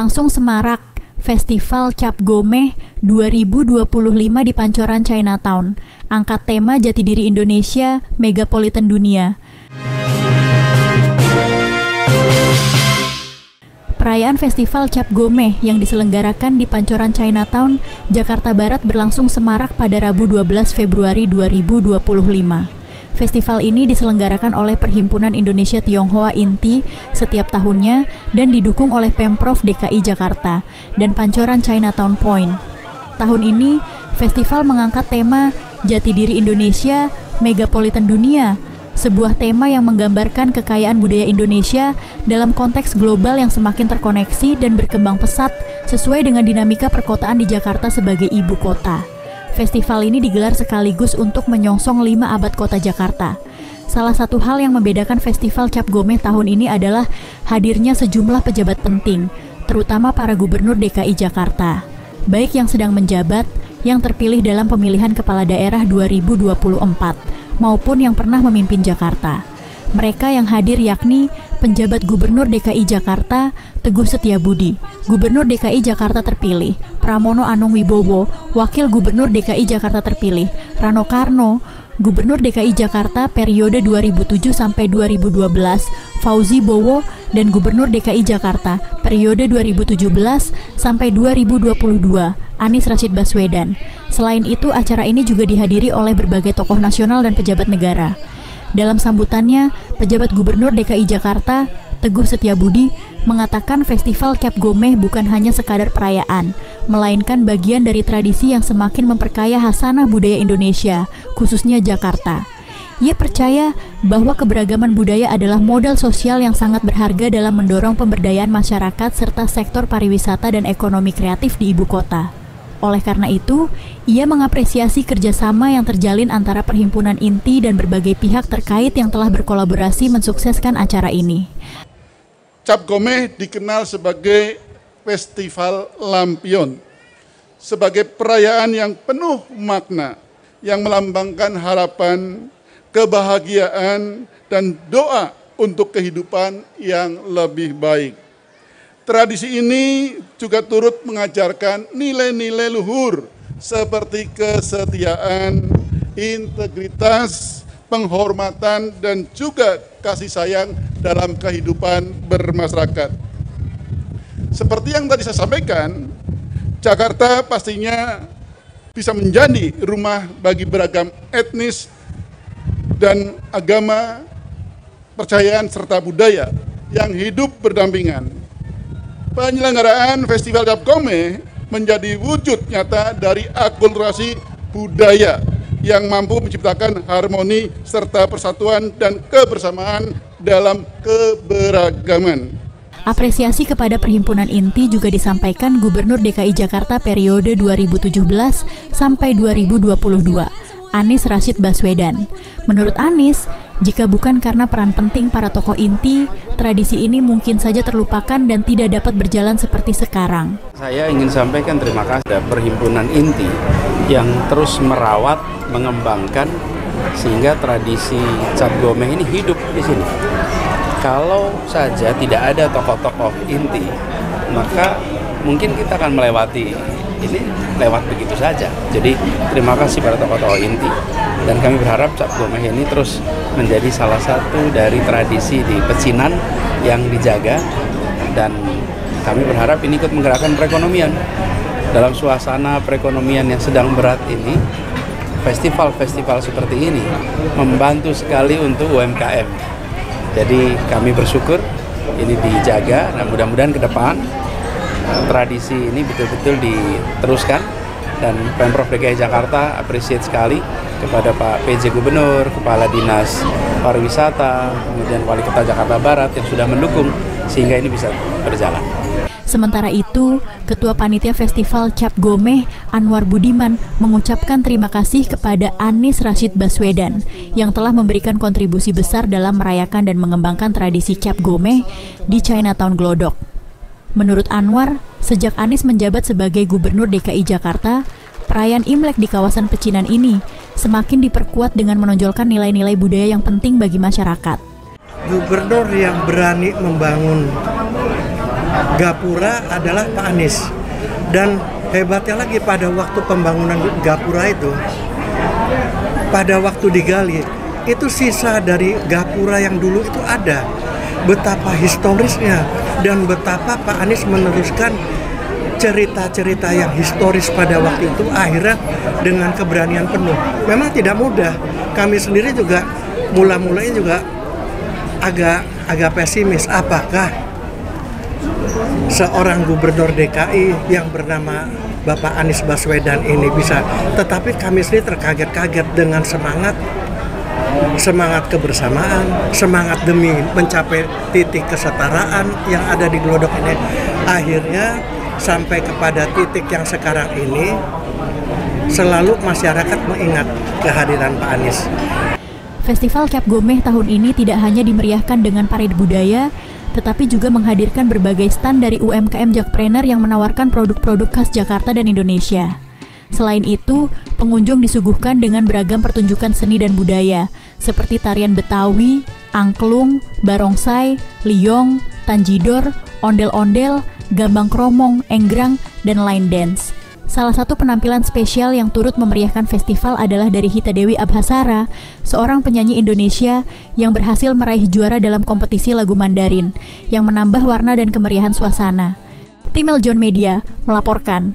berlangsung semarak Festival Cap Gomeh 2025 di Pancoran Chinatown, angkat tema jati diri Indonesia, megapolitan dunia. Perayaan Festival Cap Gomeh yang diselenggarakan di Pancoran Chinatown, Jakarta Barat berlangsung semarak pada Rabu 12 Februari 2025. Festival ini diselenggarakan oleh Perhimpunan Indonesia Tionghoa INTI setiap tahunnya dan didukung oleh Pemprov DKI Jakarta dan Pancoran Chinatown Point. Tahun ini, festival mengangkat tema Jati Diri Indonesia, Megapolitan Dunia, sebuah tema yang menggambarkan kekayaan budaya Indonesia dalam konteks global yang semakin terkoneksi dan berkembang pesat sesuai dengan dinamika perkotaan di Jakarta sebagai ibu kota. Festival ini digelar sekaligus untuk menyongsong 5 abad kota Jakarta. Salah satu hal yang membedakan Festival Cap Gomeh tahun ini adalah hadirnya sejumlah pejabat penting, terutama para gubernur DKI Jakarta, baik yang sedang menjabat, yang terpilih dalam pemilihan kepala daerah 2024, maupun yang pernah memimpin Jakarta. Mereka yang hadir yakni penjabat Gubernur DKI Jakarta Teguh Setiabudi, Gubernur DKI Jakarta terpilih Pramono Anung Wibowo, Wakil Gubernur DKI Jakarta terpilih Rano Karno, Gubernur DKI Jakarta periode 2007 sampai 2012 Fauzi Bowo, dan Gubernur DKI Jakarta periode 2017 sampai 2022 Anies Rashid Baswedan. Selain itu, acara ini juga dihadiri oleh berbagai tokoh nasional dan pejabat negara. Dalam sambutannya, pejabat Gubernur DKI Jakarta, Teguh Setiabudi, mengatakan Festival Cap Gomeh bukan hanya sekadar perayaan, melainkan bagian dari tradisi yang semakin memperkaya khasanah budaya Indonesia, khususnya Jakarta. Ia percaya bahwa keberagaman budaya adalah modal sosial yang sangat berharga dalam mendorong pemberdayaan masyarakat serta sektor pariwisata dan ekonomi kreatif di ibu kota. Oleh karena itu, ia mengapresiasi kerjasama yang terjalin antara Perhimpunan INTI dan berbagai pihak terkait yang telah berkolaborasi mensukseskan acara ini. Cap Gomeh dikenal sebagai festival lampion, sebagai perayaan yang penuh makna, yang melambangkan harapan, kebahagiaan, dan doa untuk kehidupan yang lebih baik. Tradisi ini juga turut mengajarkan nilai-nilai luhur seperti kesetiaan, integritas, penghormatan, dan juga kasih sayang dalam kehidupan bermasyarakat. Seperti yang tadi saya sampaikan, Jakarta pastinya bisa menjadi rumah bagi beragam etnis dan agama, percayaan, serta budaya yang hidup berdampingan. Penyelenggaraan Festival Cap Gomeh menjadi wujud nyata dari akulturasi budaya yang mampu menciptakan harmoni serta persatuan dan kebersamaan dalam keberagaman. Apresiasi kepada Perhimpunan INTI juga disampaikan Gubernur DKI Jakarta periode 2017 sampai 2022, Anies Rashid Baswedan. Menurut Anies, jika bukan karena peran penting para tokoh INTI, tradisi ini mungkin saja terlupakan dan tidak dapat berjalan seperti sekarang. Saya ingin sampaikan terima kasih kepada Perhimpunan INTI yang terus merawat, mengembangkan sehingga tradisi Cap Gomeh ini hidup di sini. Kalau saja tidak ada tokoh-tokoh INTI, maka mungkin kita akan melewati ini lewat begitu saja. Jadi terima kasih pada tokoh-tokoh INTI. Dan kami berharap Cap Gomeh ini terus menjadi salah satu dari tradisi di pecinan yang dijaga, dan kami berharap ini ikut menggerakkan perekonomian. Dalam suasana perekonomian yang sedang berat ini, festival-festival seperti ini membantu sekali untuk UMKM. Jadi kami bersyukur ini dijaga, dan mudah-mudahan ke depan tradisi ini betul-betul diteruskan. Dan Pemprov DKI Jakarta appreciate sekali kepada Pak PJ Gubernur, Kepala Dinas Pariwisata, kemudian Wali Kota Jakarta Barat yang sudah mendukung sehingga ini bisa berjalan. Sementara itu, Ketua Panitia Festival Cap Gomeh, Anwar Budiman, mengucapkan terima kasih kepada Anies Rashid Baswedan yang telah memberikan kontribusi besar dalam merayakan dan mengembangkan tradisi Cap Gomeh di Chinatown Glodok. Menurut Anwar, sejak Anies menjabat sebagai Gubernur DKI Jakarta, perayaan Imlek di kawasan pecinan ini semakin diperkuat dengan menonjolkan nilai-nilai budaya yang penting bagi masyarakat. Gubernur yang berani membangun Gapura adalah Pak Anies. Dan hebatnya lagi pada waktu pembangunan Gapura itu, pada waktu digali, itu sisa dari Gapura yang dulu itu ada. Betapa historisnya dan betapa Pak Anies meneruskan cerita-cerita yang historis pada waktu itu akhirnya dengan keberanian penuh. Memang tidak mudah. Kami sendiri juga mula-mulanya juga agak pesimis. Apakah seorang gubernur DKI yang bernama Bapak Anies Baswedan ini bisa? Tetapi kami sendiri terkaget-kaget dengan semangat kebersamaan, semangat demi mencapai titik kesetaraan yang ada di Glodok ini. Akhirnya sampai kepada titik yang sekarang ini, selalu masyarakat mengingat kehadiran Pak Anies. Festival Cap Gomeh tahun ini tidak hanya dimeriahkan dengan parade budaya, tetapi juga menghadirkan berbagai stand dari UMKM Jakpreneur yang menawarkan produk-produk khas Jakarta dan Indonesia. Selain itu, pengunjung disuguhkan dengan beragam pertunjukan seni dan budaya, seperti tarian Betawi, angklung, barongsai, liong, tanjidor, ondel-ondel, gambang kromong, enggrang, dan line dance. Salah satu penampilan spesial yang turut memeriahkan festival adalah dari Hita Dewi Abhasara, seorang penyanyi Indonesia yang berhasil meraih juara dalam kompetisi lagu Mandarin, yang menambah warna dan kemeriahan suasana. Tim Eljon Media melaporkan.